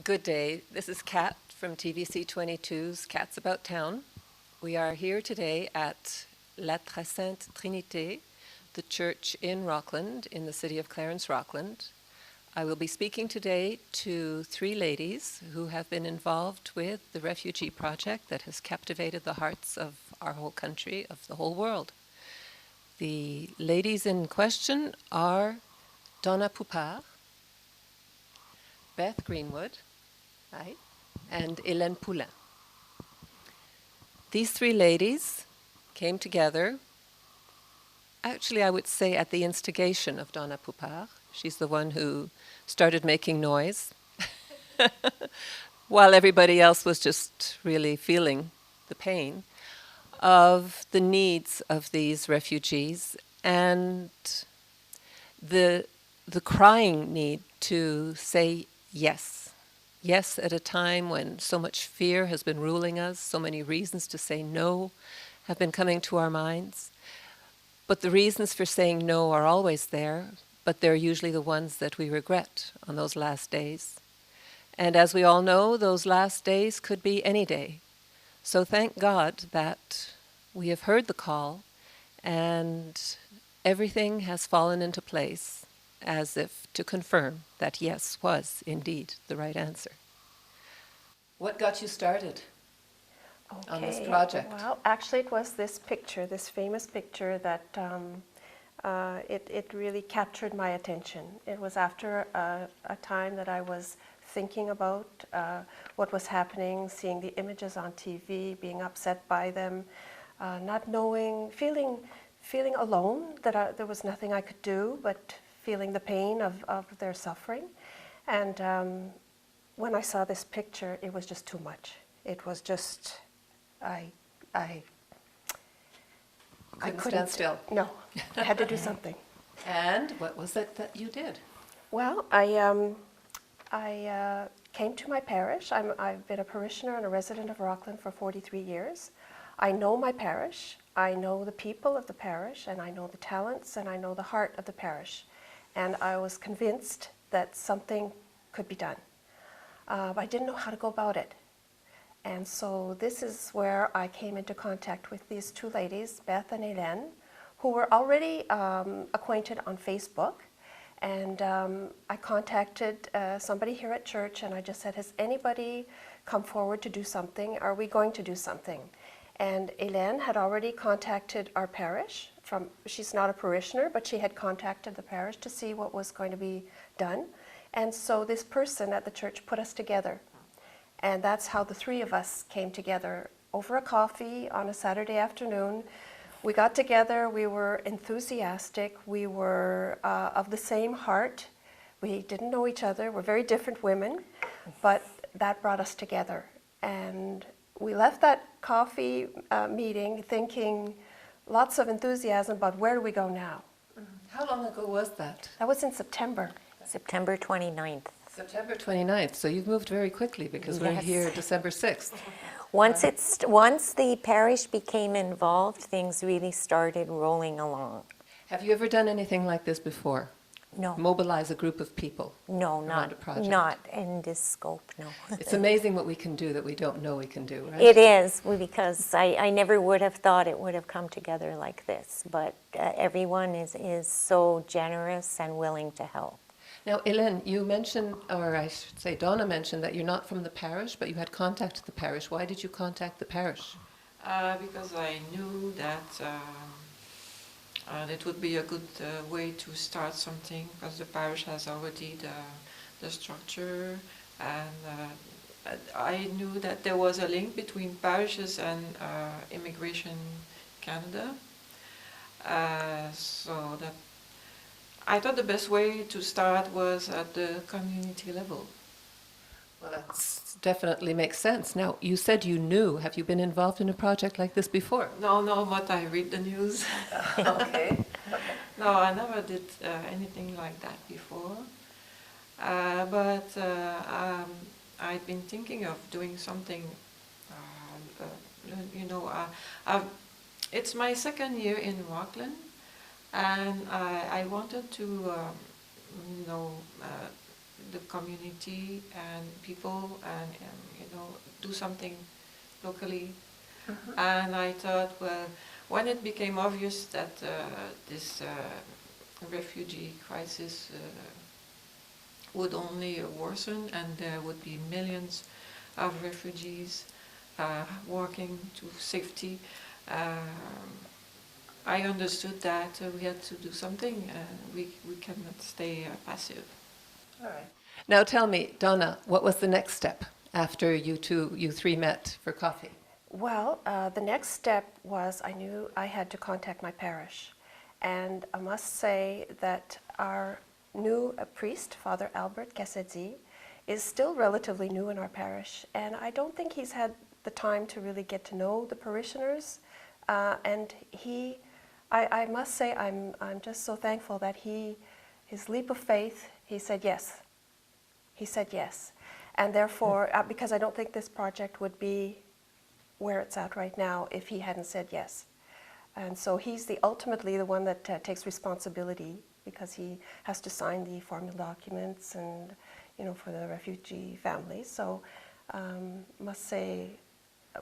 Good day. This is Kat from TVC 22's Cats About Town. We are here today at La Très Sainte Trinité, the church in Rockland, in the city of Clarence, Rockland. I will be speaking today to three ladies who have been involved with the Refugee project that has captivated the hearts of our whole country, of the whole world. The ladies in question are Donna Poupard, Beth Greenwood, hi, and Hélène Poulin. These three ladies came together, actually I would say at the instigation of Donna Poupard. She's the one who started making noise, while everybody else was just really feeling the pain of the needs of these refugees and the crying need to say yes. Yes, at a time when so much fear has been ruling us, so many reasons to say no have been coming to our minds. But the reasons for saying no are always there, but they're usually the ones that we regret on those last days. And as we all know, those last days could be any day. So thank God that we have heard the call and everything has fallen into place as if to confirm that yes was indeed the right answer. What got you started on this project? Well, actually, it was this picture, this famous picture, that it really captured my attention. It was after a time that I was thinking about what was happening, seeing the images on TV, being upset by them, not knowing, feeling alone, that there was nothing I could do, but feeling the pain of their suffering. And when I saw this picture, it was just too much. It was just, I couldn't couldn't stand still. No, I had to do something. And what was it that you did? Well, I came to my parish. I've been a parishioner and a resident of Rockland for 43 years. I know my parish. I know the people of the parish, and I know the talents, and I know the heart of the parish. And I was convinced that something could be done. But I didn't know how to go about it. And so this is where I came into contact with these two ladies, Beth and Hélène, who were already acquainted on Facebook. And I contacted somebody here at church, and I just said, has anybody come forward to do something? Are we going to do something? And Hélène had already contacted our parish. She's not a parishioner, but she had contacted the parish to see what was going to be done. And so this person at the church put us together. And that's how the three of us came together over a coffee on a Saturday afternoon. We got together, we were enthusiastic, we were of the same heart. We didn't know each other, we're very different women, but that brought us together. And we left that coffee meeting thinking lots of enthusiasm about where do we go now. How long ago was that? That was in September. September 29th. September 29th, so you've moved very quickly because we're Yes. here December 6th. Once the parish became involved, things really started rolling along. Have you ever done anything like this before? No, Mobilize a group of people? no, around a project? not in this scope, no. It's amazing what we can do that we don't know we can do, right? It is, because I never would have thought it would have come together like this, but everyone is so generous and willing to help. Now, Hélène, you mentioned, or I should say Donna mentioned, that you're not from the parish, but you had contacted the parish. Why did you contact the parish? Because I knew that it would be a good way to start something, because the parish has already the structure, and I knew that there was a link between parishes and Immigration Canada, so that I thought the best way to start was at the community level. Well, that definitely makes sense. Now, you said you knew. Have you been involved in a project like this before? No, but I read the news. Okay. No, I never did anything like that before. But I've been thinking of doing something, it's my second year in Rockland, and I wanted to, the community and people, and do something locally. And I thought, well, when it became obvious that this refugee crisis would only worsen, and there would be millions of refugees walking to safety, I understood that we had to do something. We cannot stay passive. All right. Now tell me, Donna, what was the next step after you three met for coffee? Well, the next step was I knew I had to contact my parish. And I must say that our new priest, Father Albert Kessedzi, is still relatively new in our parish. And I don't think he's had the time to really get to know the parishioners. And I must say, I'm just so thankful that his leap of faith, he said yes. He said yes. And therefore, because I don't think this project would be where it's at right now if he hadn't said yes. And so he's ultimately the one that takes responsibility, because he has to sign the formal documents and, for the refugee families. So must say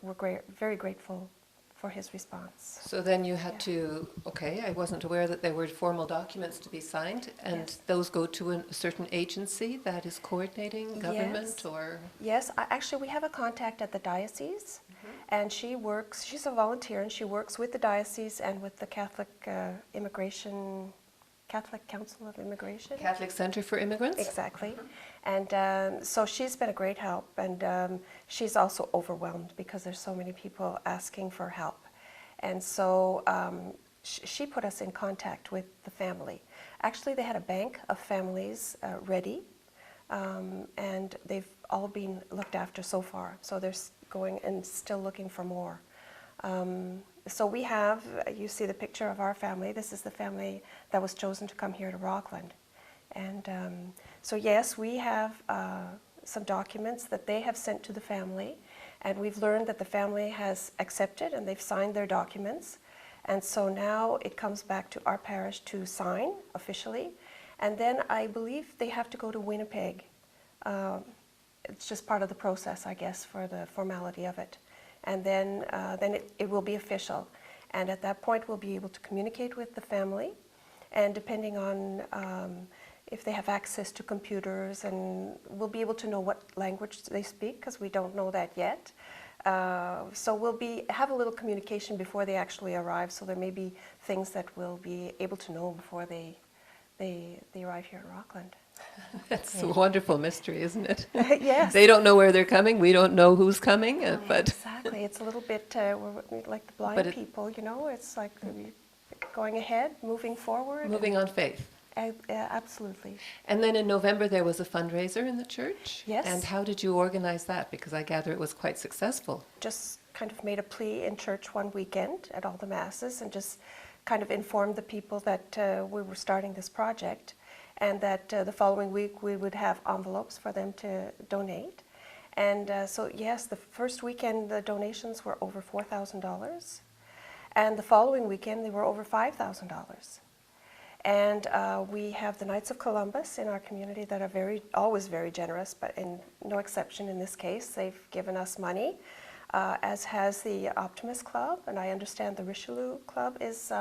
we're very grateful for his response. So then you had to, okay, I wasn't aware that there were formal documents to be signed, and Yes. those go to a certain agency that is coordinating government Yes. or? Yes, actually we have a contact at the diocese, and she's a volunteer, and she works with the diocese and with the Catholic Council of Immigration. Catholic Center for Immigrants? Exactly. And so she's been a great help, and she's also overwhelmed because there's so many people asking for help. And so she put us in contact with the family. Actually, they had a bank of families ready, and they've all been looked after so far. So they're going and still looking for more. So we have, you see the picture of our family. This is the family that was chosen to come here to Rockland. And so yes, we have some documents that they have sent to the family, and we've learned that the family has accepted and they've signed their documents. And so now it comes back to our parish to sign officially. And then I believe they have to go to Winnipeg. It's just part of the process, I guess, for the formality of it. And then it will be official. And at that point, we'll be able to communicate with the family. And depending on if they have access to computers, and we'll be able to know what language they speak, because we don't know that yet. So we'll have a little communication before they actually arrive. So there may be things that we'll be able to know before they arrive here in Rockland. That's a wonderful mystery, isn't it? Yes. They don't know where they're coming. We don't know who's coming, but Exactly. It's a little bit we're like the blind people, It's like going ahead, moving forward. moving on faith. Absolutely. And then in November there was a fundraiser in the church? Yes. And how did you organize that? Because I gather it was quite successful. Just kind of made a plea in church one weekend at all the masses, and just kind of informed the people that we were starting this project, and that the following week we would have envelopes for them to donate. And so yes, the first weekend the donations were over $4,000, and the following weekend they were over $5,000. And we have the Knights of Columbus in our community that are always very generous, but in no exception in this case. They've given us money, as has the Optimist Club, and I understand the Richelieu Club is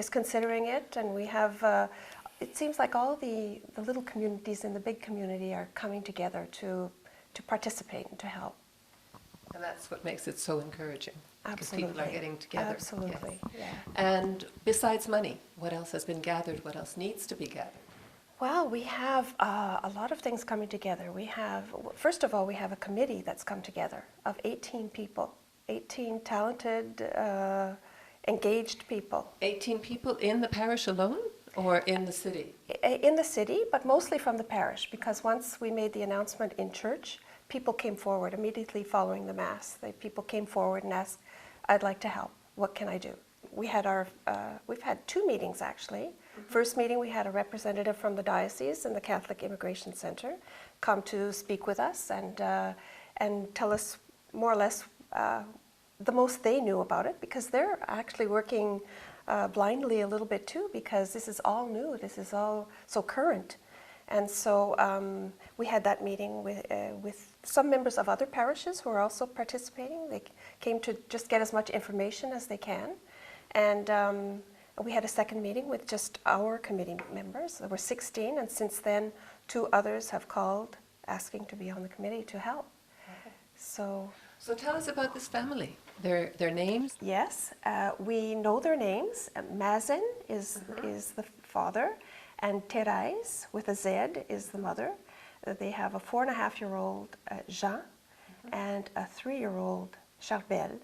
considering it. And we have, it seems like all the little communities in the big community are coming together to participate and to help. And that's what makes it so encouraging. Because Absolutely. people are getting together. Absolutely, Yes. yeah. And besides money, what else has been gathered? What else needs to be gathered? Well, we have a lot of things coming together. First of all, we have a committee that's come together of 18 people, 18 talented, engaged people. 18 people in the parish alone or in the city? In the city, but mostly from the parish, because once we made the announcement in church, people came forward immediately following the Mass. People came forward and asked, I'd like to help. What can I do? We've had 2 meetings actually. First meeting, we had a representative from the diocese and the Catholic Immigration Center come to speak with us and tell us more or less the most they knew about it, because they're actually working blindly a little bit too, because this is all new. This is all so current. And so we had that meeting with some members of other parishes who are also participating. They came to just get as much information as they can. And we had a second meeting with just our committee members. There were 16, and since then, 2 others have called asking to be on the committee to help. Okay. So So tell us about this family, their names. yes, we know their names. Mazen is the father, and Thérèse, with a Z, is the mother. They have a 4.5-year-old Jean and a 3-year-old Charbel,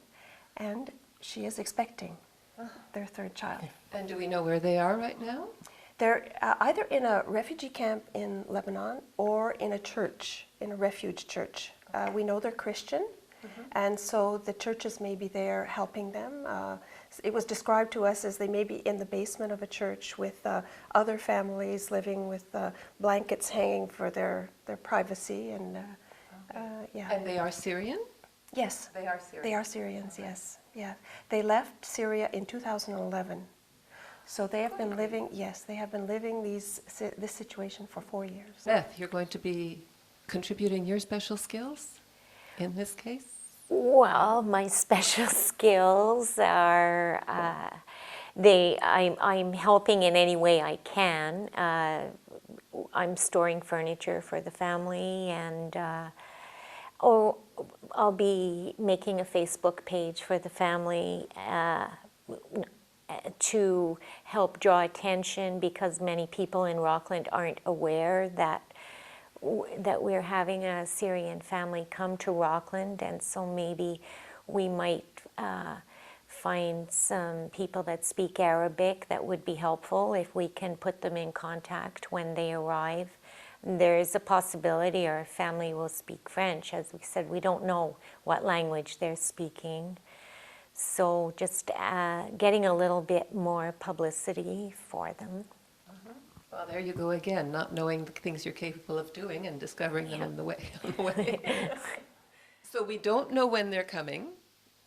and she is expecting their 3rd child. And do we know where they are right now? They're either in a refugee camp in Lebanon or in a church, in a refuge church. We know they're Christian, and so the churches may be there helping them. It was described to us as they may be in the basement of a church with other families living with blankets hanging for their privacy. And yeah. And they are Syrian? Yes. They are Syrian. They are Syrians, yes. Yeah. They left Syria in 2011. So they have been living, yes, they have been living this situation for 4 years. Beth, you're going to be contributing your special skills in this case? Well, my special skills are I'm helping in any way I can. I'm storing furniture for the family, and I'll be making a Facebook page for the family to help draw attention, because many people in Rockland aren't aware that we're having a Syrian family come to Rockland, and so maybe we might find some people that speak Arabic that would be helpful if we can put them in contact when they arrive. There is a possibility our family will speak French. As we said, we don't know what language they're speaking. So just getting a little bit more publicity for them. Well, there you go again, not knowing the things you're capable of doing and discovering them on the way. So we don't know when they're coming.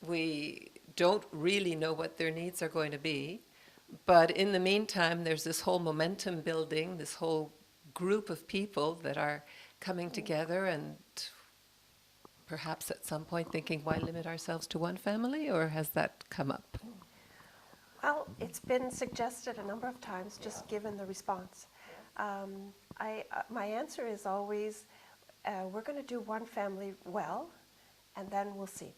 We don't really know what their needs are going to be. But in the meantime, there's this whole momentum building, this whole group of people that are coming together, and perhaps at some point thinking, why limit ourselves to one family, or has that come up? Well, it's been suggested a number of times, just given the response. My answer is always, we're going to do one family well, and then we'll see.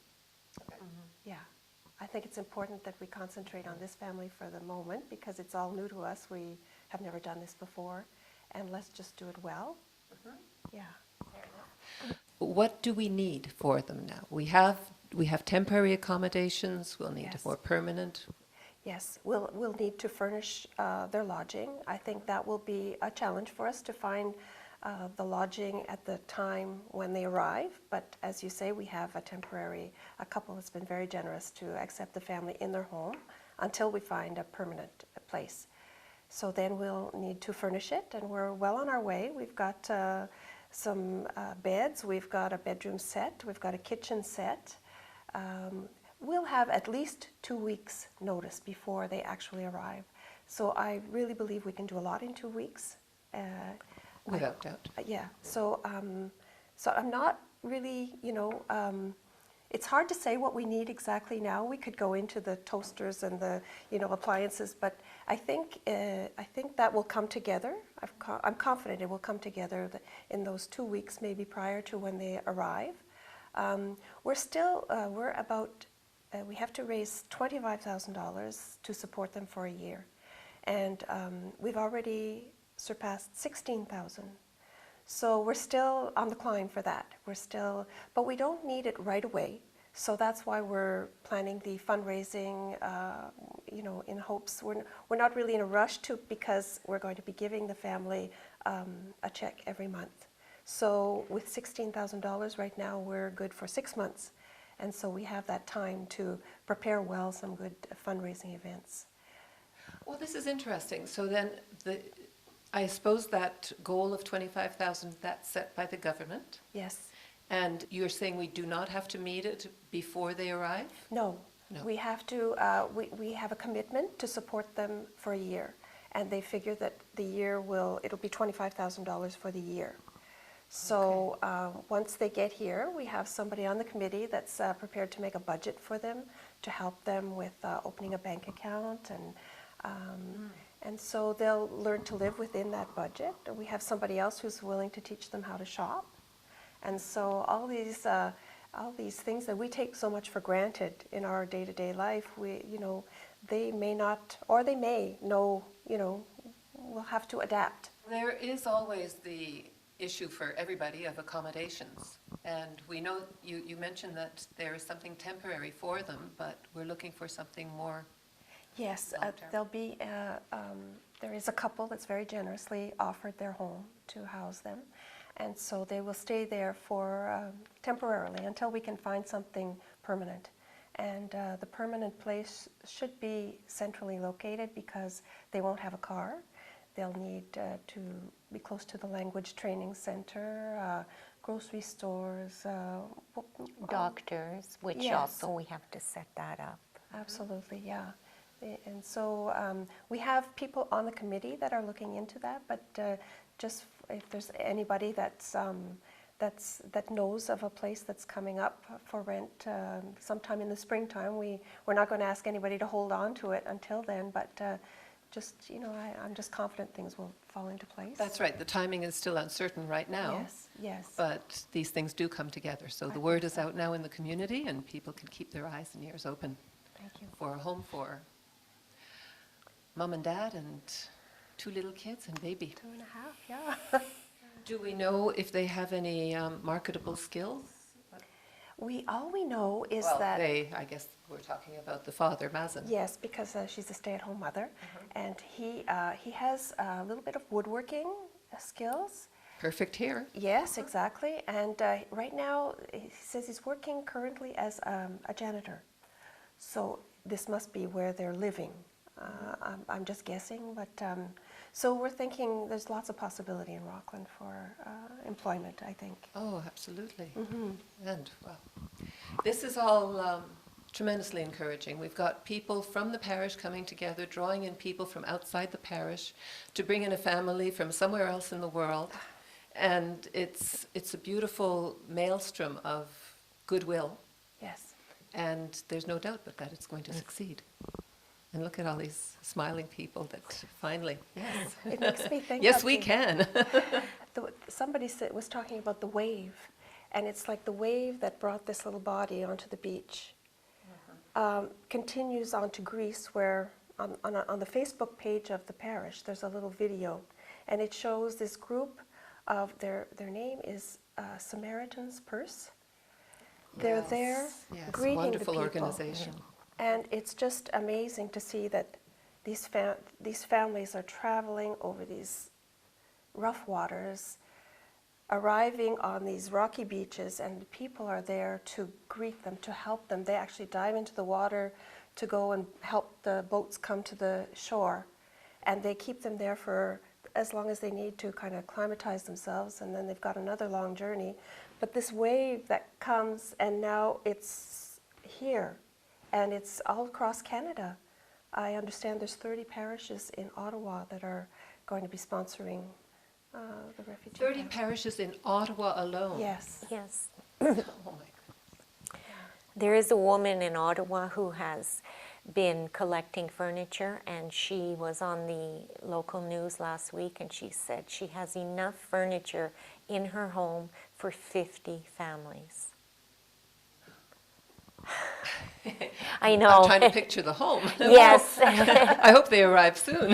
Yeah, I think it's important that we concentrate on this family for the moment, because it's all new to us. We have never done this before, and let's just do it well. Yeah. What do we need for them now? We have temporary accommodations. We'll need Yes. a more permanent. Yes, we'll need to furnish their lodging. I think that will be a challenge for us to find the lodging at the time when they arrive. But as you say, we have a couple that's been very generous to accept the family in their home until we find a permanent place. So then we'll need to furnish it, and we're well on our way. We've got some beds, we've got a bedroom set, we've got a kitchen set. We'll have at least 2 weeks notice before they actually arrive. So I really believe we can do a lot in 2 weeks. Without doubt. Yeah, so I'm not really, it's hard to say what we need exactly now. We could go into the toasters and the, appliances, but I think that will come together. I'm confident it will come together in those 2 weeks, maybe prior to when they arrive. We have to raise $25,000 to support them for a year, and we've already surpassed 16,000. So we're still on the climb for that. But we don't need it right away. So that's why we're planning the fundraising, in hopes. We're not really in a rush because we're going to be giving the family a check every month. So with $16,000 right now, we're good for 6 months. And so we have that time to prepare well some good fundraising events. Well, this is interesting. So then I suppose that goal of 25,000, that's set by the government. Yes. And you're saying we do not have to meet it before they arrive? No. No. We have to. We have a commitment to support them for a year, and they figure that it'll be $25,000 for the year. So once they get here, we have somebody on the committee that's prepared to make a budget for them to help them with opening a bank account, and so they'll learn to live within that budget. We have somebody else who's willing to teach them how to shop, and so all these things that we take so much for granted in our day-to-day life, they may not, or they may know, we'll have to adapt. There is always the issue for everybody of accommodations. And we know, you mentioned that there is something temporary for them, but we're looking for something more. Yes, long-term. there is a couple that's very generously offered their home to house them. And so they will stay there for temporarily until we can find something permanent. And the permanent place should be centrally located because they won't have a car. They'll need to be close to the language training center, grocery stores. Doctors, which yes. also we have to set that up. Absolutely, yeah. And so we have people on the committee that are looking into that, but just if there's anybody that knows of a place that's coming up for rent sometime in the springtime, we're not going to ask anybody to hold on to it until then, but I'm just confident things will fall into place. That's right. The timing is still uncertain right now. Yes, yes. But these things do come together. So the word is out now in the community, and people can keep their eyes and ears open. Thank you. For a home for mom and dad and 2 little kids and baby. 2.5, yeah. Do we know if they have any marketable skills? All we know is Well, that... I guess we're talking about the father, Mazen. Yes, because she's a stay-at-home mother, and he has a little bit of woodworking skills. Perfect here. Yes, exactly. And right now, he says he's working currently as a janitor. So this must be where they're living. I'm just guessing, but so we're thinking there's lots of possibility in Rockland for employment, I think. Oh, absolutely. And, well, this is all tremendously encouraging. We've got people from the parish coming together, drawing in people from outside the parish to bring in a family from somewhere else in the world. And it's a beautiful maelstrom of goodwill. Yes. And there's no doubt but that it's going to succeed. And look at all these smiling people that finally, yes. It makes me think yes, of we can. somebody was talking about the wave, and it's like the wave that brought this little body onto the beach continues on to Greece, where on the Facebook page of the parish, there's a little video, and it shows this group of, their name is Samaritan's Purse. They're there greeting wonderful the people. organization. And it's just amazing to see that these families are traveling over these rough waters, arriving on these rocky beaches, and the people are there to greet them, to help them. They actually dive into the water to go and help the boats come to the shore. And they keep them there for as long as they need to kind of acclimatize themselves, and then they've got another long journey. But this wave that comes, and now it's here. And it's all across Canada. I understand there's 30 parishes in Ottawa that are going to be sponsoring the refugee 30 camp. parishes in Ottawa alone. Yes. Yes. Oh my goodness. There is a woman in Ottawa who has been collecting furniture, and she was on the local news last week, and she said she has enough furniture in her home for 50 families. I know. I'm trying to picture the home. Yes. I hope they arrive soon.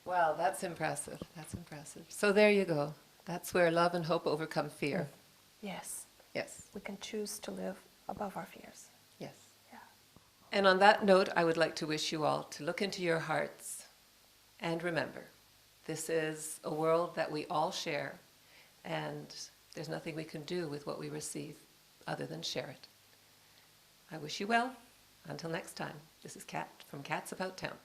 Wow, that's impressive. That's impressive. So there you go. That's where love and hope overcome fear. Yes. Yes. We can choose to live above our fears. Yes. Yeah. And on that note, I would like to wish you all to look into your hearts and remember, this is a world that we all share, and there's nothing we can do with what we receive other than share it. I wish you well. Until next time, this is Kat from Cats About Town.